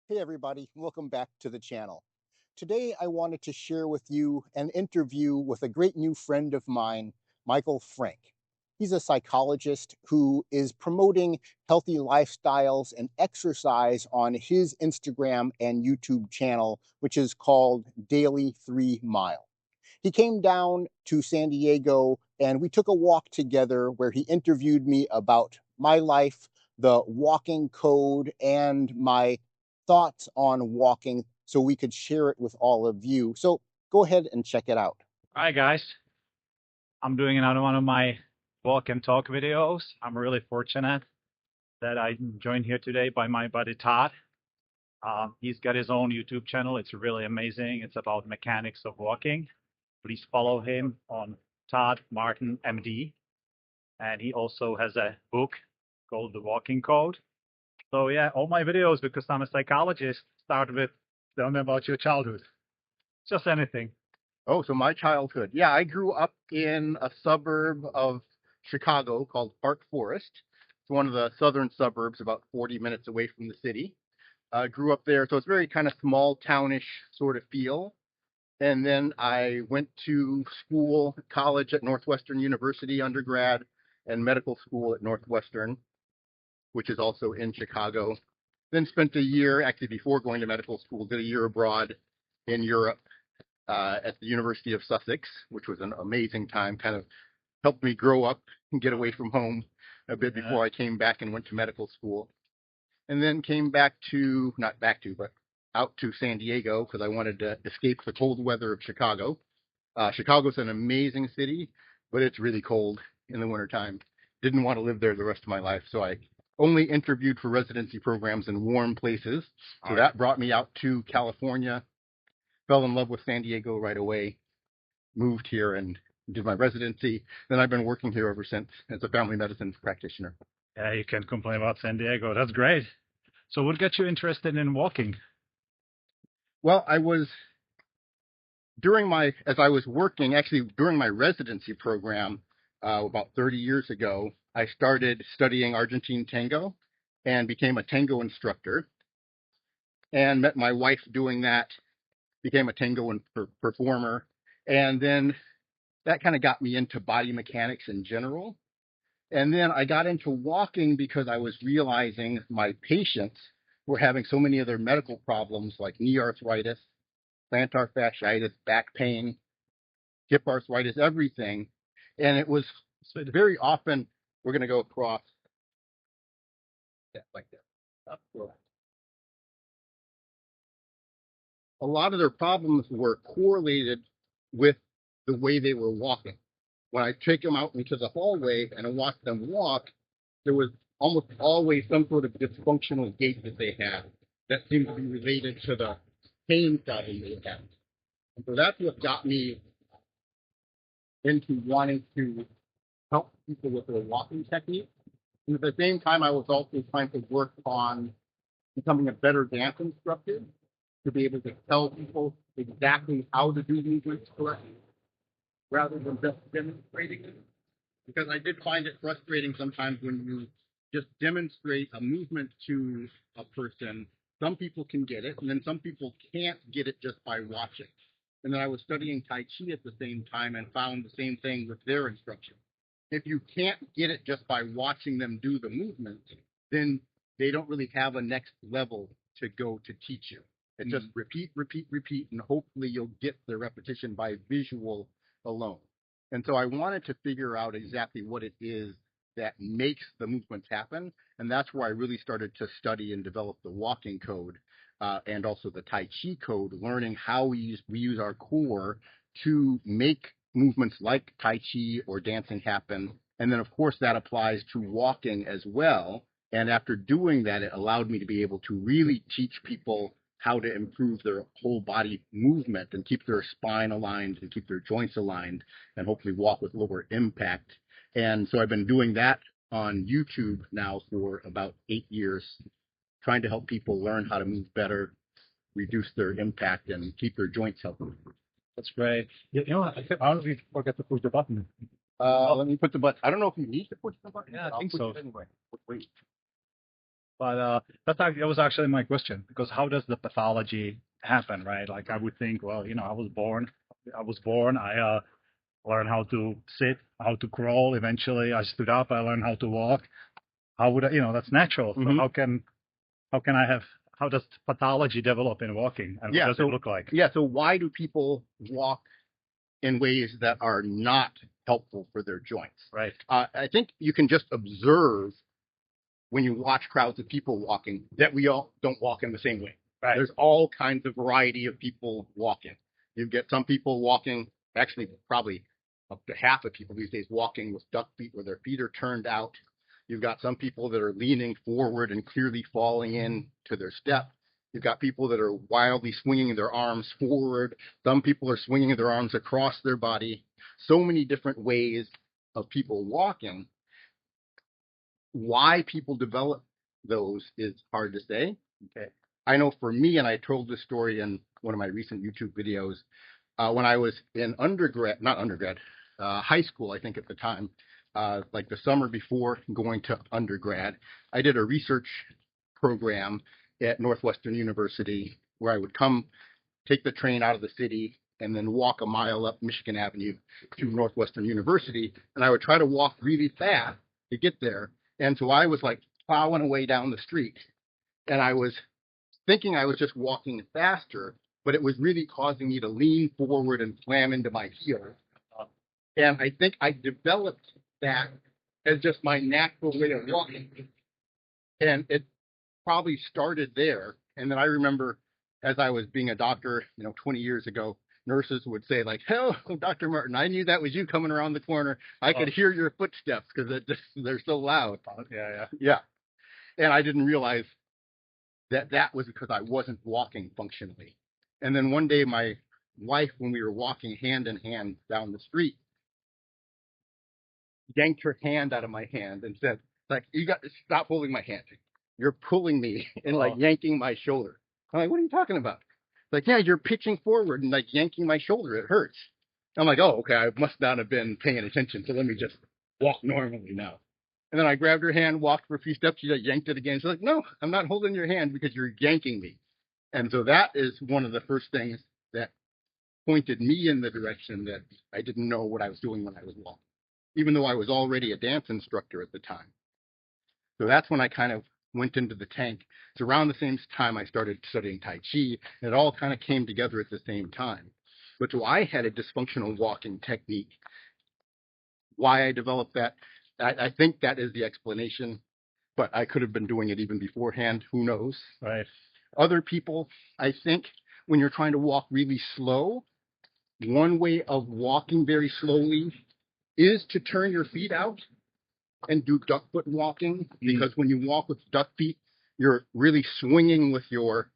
Hey everybody, welcome back to the channel. Today I wanted to share with you an interview with a great new friend of mine, Michael Frank. He's a psychologist who is promoting healthy lifestyles and exercise on his Instagram and YouTube channel, which is called Daily3Mile. He came down to San Diego and we took a walk together where he interviewed me about my life, the walking code, and my thoughts on walking so we could share it with all of you. So go ahead and check it out. Hi guys, I'm doing another one of my walk and talk videos. I'm really fortunate that I'm joined here today by my buddy Todd. He's got his own YouTube channel. It's really amazing. It's about mechanics of walking. Please follow him on Todd Martin MD. And he also has a book called The Walking Code. So yeah, all my videos, because I'm a psychologist, start with tell me about your childhood. Just anything. Oh, so my childhood. Yeah, I grew up in a suburb of Chicago called Park Forest. It's one of the southern suburbs, about 40 minutes away from the city. Grew up there, so it's very kind of small townish sort of feel. And then I went to school, college at Northwestern University, undergrad, and medical school at Northwestern, which is also in Chicago. Then spent a year, actually before going to medical school, did a year abroad in Europe at the University of Sussex, which was an amazing time, kind of helped me grow up and get away from home a bit before I came back and went to medical school. And then came back to, not back to, but out to San Diego because I wanted to escape the cold weather of Chicago. Chicago's an amazing city, but it's really cold in the wintertime. Didn't want to live there the rest of my life, so I only interviewed for residency programs in warm places. So that brought me out to California, fell in love with San Diego right away, moved here and did my residency. Then I've been working here ever since as a family medicine practitioner. Yeah, you can't complain about San Diego. That's great. So what got you interested in walking? Well, I was as I was working, actually during my residency program about 30 years ago, I started studying Argentine tango and became a tango instructor and met my wife doing that, became a tango performer. And then that kind of got me into body mechanics in general. And then I got into walking because I was realizing my patients were having so many other medical problems like knee arthritis, plantar fasciitis, back pain, hip arthritis, everything. And it was very often we're going to go across that like that. Up, a lot of their problems were correlated with the way they were walking. When I take them out into the hallway and I watch them walk, there was almost always some sort of dysfunctional gait that they had that seemed to be related to the pain problem they had. And so that's what got me into wanting to help people with their walking technique. And at the same time, I was also trying to work on becoming a better dance instructor to be able to tell people exactly how to do movements correctly rather than just demonstrating it. Because I did find it frustrating sometimes when you just demonstrate a movement to a person. Some people can get it, and then some people can't get it just by watching. And then I was studying Tai Chi at the same time and found the same thing with their instruction. If you can't get it just by watching them do the movement, then they don't really have a next level to go to teach you. It's just repeat, repeat, repeat, and hopefully you'll get the repetition by visual alone. And so I wanted to figure out exactly what it is that makes the movements happen. And that's where I really started to study and develop the walking code and also the Tai Chi code, learning how we use our core to make movements like Tai Chi or dancing happen. And then, of course, that applies to walking as well. And after doing that, it allowed me to be able to really teach people how to improve their whole body movement and keep their spine aligned and keep their joints aligned and hopefully walk with lower impact. And so I've been doing that on YouTube now for about 8 years, trying to help people learn how to move better, reduce their impact, and keep their joints healthy. That's great. You know what? I don't know if you forgot to push the button. Let me put the button. I don't know if you need to push the button. Yeah, I think so. Anyway, wait. But that was actually my question, because how does the pathology happen, right? Like I would think, well, I was born. I learned how to sit, how to crawl. Eventually, I stood up. I learned how to walk. How would I? That's natural. So Mhm. how does pathology develop in walking, and Yeah. what does it look like? Yeah. So why do people walk in ways that are not helpful for their joints? Right. I think you can just observe when you watch crowds of people walking that we all don't walk in the same way. Right. There's all kinds of variety of people walking. You get some people walking, actually probably up to half of people these days walking with duck feet where their feet are turned out. You've got some people that are leaning forward and clearly falling in to their step. You've got people that are wildly swinging their arms forward. Some people are swinging their arms across their body. So many different ways of people walking. Why people develop those is hard to say. Okay. I know for me, and I told this story in one of my recent YouTube videos, when I was in high school, I think at the time, like the summer before going to undergrad, I did a research program at Northwestern University where I would come take the train out of the city and then walk a mile up Michigan Avenue to Northwestern University. And I would try to walk really fast to get there. And so I was like plowing away down the street, and I was thinking I was just walking faster, but it was really causing me to lean forward and slam into my heels. And I think I developed that as just my natural way of walking. And it probably started there. And then I remember as I was being a doctor, 20 years ago, nurses would say like, "Hello, Dr. Martin, I knew that was you coming around the corner. I could hear your footsteps because they're so loud." Yeah. And I didn't realize that was because I wasn't walking functionally. And then one day my wife, when we were walking hand in hand down the street, yanked her hand out of my hand and said, like, "You got to stop holding my hand. You're pulling me," and like yanking my shoulder. I'm like, "What are you talking about?" Like, "Yeah, you're pitching forward and like yanking my shoulder. It hurts." I'm like, "Oh, okay. I must not have been paying attention. So let me just walk normally now." And then I grabbed her hand, walked for a few steps. She like yanked it again. She's like, "No, I'm not holding your hand because you're yanking me." And so that is one of the first things that pointed me in the direction that I didn't know what I was doing when I was walking, even though I was already a dance instructor at the time. So that's when I kind of went into the tank. It's around the same time I started studying Tai Chi, and it all kind of came together at the same time. But so I had a dysfunctional walking technique. Why I developed that, I think that is the explanation, but I could have been doing it even beforehand. Who knows? Right. Other people, I think, when you're trying to walk really slow, one way of walking very slowly is to turn your feet out and do duck foot walking, because when you walk with duck feet, you're really swinging with your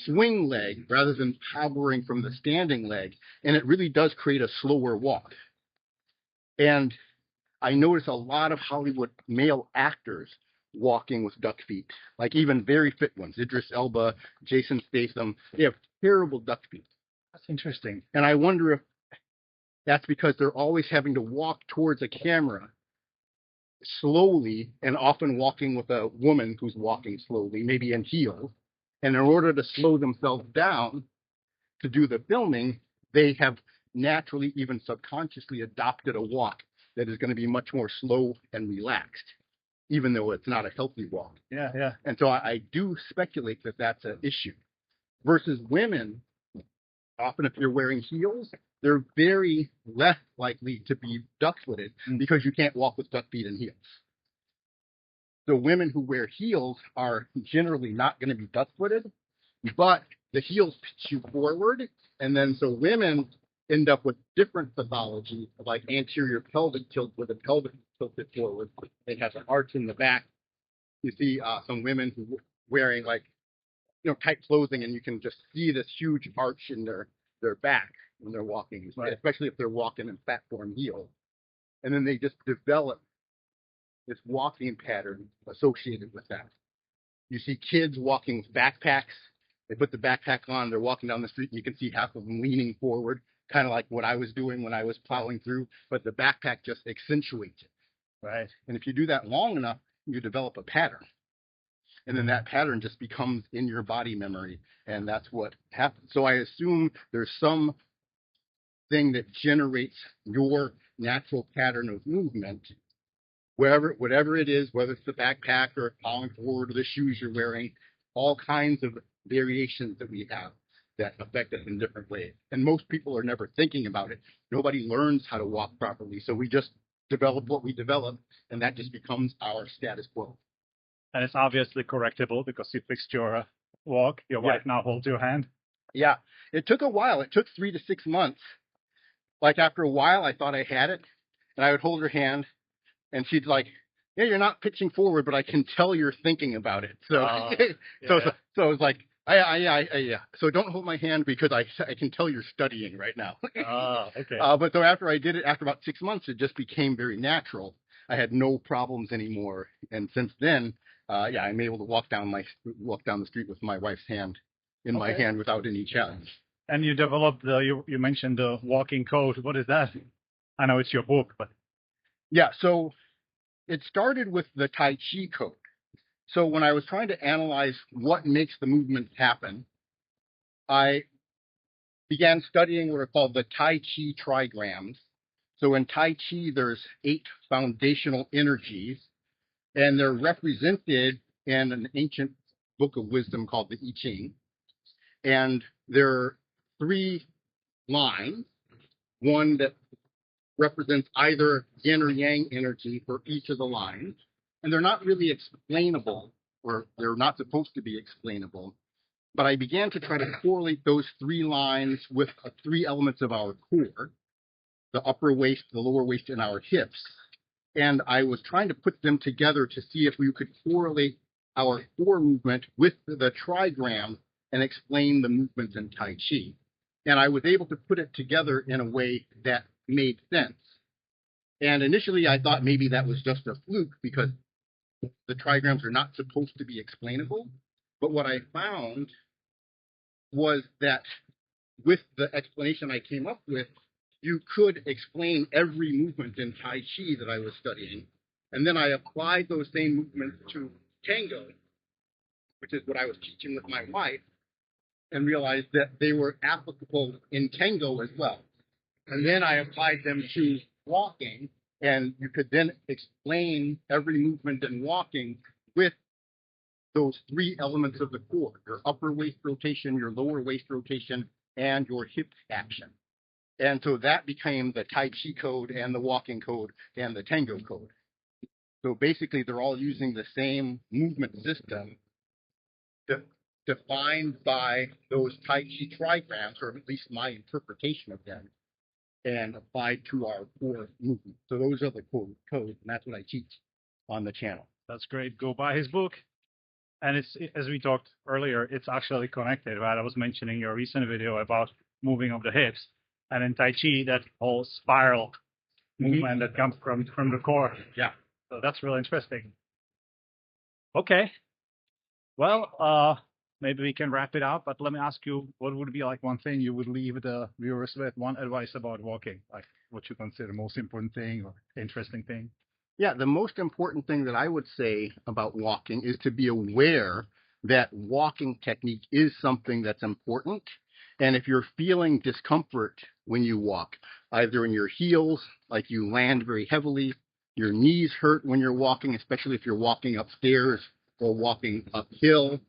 swing leg rather than hovering from the standing leg, and it really does create a slower walk. And I notice a lot of Hollywood male actors walking with duck feet, like even very fit ones. Idris Elba, Jason Statham, they have terrible duck feet. That's interesting. And I wonder if that's because they're always having to walk towards a camera slowly, and often walking with a woman who's walking slowly, maybe in heels. And in order to slow themselves down to do the filming, they have naturally, even subconsciously, adopted a walk that is going to be much more slow and relaxed, even though it's not a healthy walk. Yeah, yeah. And so I do speculate that that's an issue. Versus women, often if you're wearing heels, they're very less likely to be duck-footed because you can't walk with duck feet and heels. So women who wear heels are generally not going to be duck-footed, but the heels pitch you forward, and then so women end up with different pathology, like anterior pelvic tilt, where the pelvic is tilted forward. They have an arch in the back. You see some women who wearing like tight clothing, and you can just see this huge arch in their back when they're walking, right, especially if they're walking in platform heels. And then they just develop this walking pattern associated with that. You see kids walking with backpacks. They put the backpack on, they're walking down the street, and you can see half of them leaning forward, kind of like what I was doing when I was plowing through, but the backpack just accentuates it. Right. And if you do that long enough, you develop a pattern. and then that pattern just becomes in your body memory, and that's what happens. So I assume there's some thing that generates your natural pattern of movement, whatever it is, whether it's the backpack or falling forward or the shoes you're wearing, all kinds of variations that we have that affect us in different ways. And most people are never thinking about it. Nobody learns how to walk properly. So we just develop what we develop, and that just becomes our status quo. And it's obviously correctable because you fixed your walk. Your wife now holds your hand. Yeah, it took a while. It took 3 to 6 months. Like after a while, I thought I had it, and I would hold her hand, and she'd like, "Yeah, you're not pitching forward, but I can tell you're thinking about it." So, so it was like, yeah. So don't hold my hand because I can tell you're studying right now. Okay. But so after I did it, after about 6 months, it just became very natural. I had no problems anymore, and since then, I'm able to walk down the street with my wife's hand in my hand without any challenge. And you developed you mentioned the walking code. What is that? I know it's your book, but yeah. So it started with the Tai Chi code. So when I was trying to analyze what makes the movement happen, I began studying what are called the Tai Chi trigrams. So in Tai Chi, there's 8 foundational energies, and they're represented in an ancient book of wisdom called the I Ching. And there are 3 lines, one that represents either yin or yang energy for each of the lines, and they're not really explainable, or they're not supposed to be explainable. But I began to try to correlate those 3 lines with 3 elements of our core, the upper waist, the lower waist, and our hips. And I was trying to put them together to see if we could correlate our core movement with the trigram and explain the movements in Tai Chi. And I was able to put it together in a way that made sense. And initially I thought maybe that was just a fluke because the trigrams are not supposed to be explainable. But what I found was that with the explanation I came up with, you could explain every movement in Tai Chi that I was studying. And then I applied those same movements to Tango, which is what I was teaching with my wife, and realized that they were applicable in Tango as well. And then I applied them to walking, and you could then explain every movement in walking with those 3 elements of the core: your upper waist rotation, your lower waist rotation, and your hip action. And so that became the Tai Chi code and the walking code and the Tango code. So basically, they're all using the same movement system defined by those Tai Chi trigrams, or at least my interpretation of them, and applied to our core movement. So those are the codes, and that's what I teach on the channel. That's great. Go buy his book. And it's, as we talked earlier, it's actually connected, right? I was mentioning your recent video about moving of the hips. And in Tai Chi, that whole spiral movement that comes from the core. Yeah. So that's really interesting. Okay. Well, maybe we can wrap it up, but let me ask you, what would be like one thing you would leave the viewers with, one advice about walking, like what you consider most important thing or interesting thing? Yeah, the most important thing that I would say about walking is to be aware that walking technique is something that's important. And if you're feeling discomfort when you walk, either in your heels, like you land very heavily, your knees hurt when you're walking, especially if you're walking upstairs or walking uphill,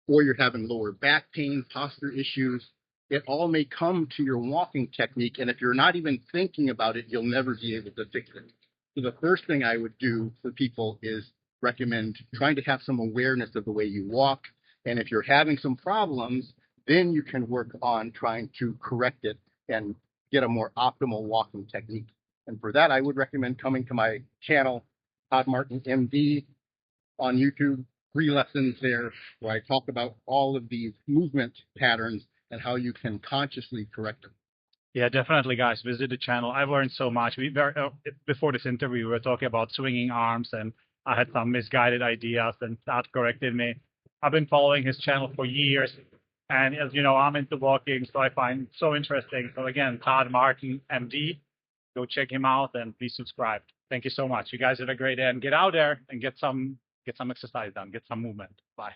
or you're having lower back pain, posture issues, it all may come to your walking technique. And if you're not even thinking about it, you'll never be able to fix it. So the first thing I would do for people is recommend trying to have some awareness of the way you walk. And if you're having some problems, then you can work on trying to correct it and get a more optimal walking technique. And for that, I would recommend coming to my channel, Todd Martin MD, on YouTube. 3 lessons there where I talk about all of these movement patterns and how you can consciously correct them. Yeah, definitely, guys. Visit the channel. I've learned so much. Before this interview, we were talking about swinging arms, and I had some misguided ideas, and Todd corrected me. I've been following his channel for years, and as you know, I'm into walking, so I find it so interesting. So again, Todd Martin, MD, go check him out, and please subscribe. Thank you so much. You guys have a great day, and get out there and get some get some exercise done, get some movement. Bye.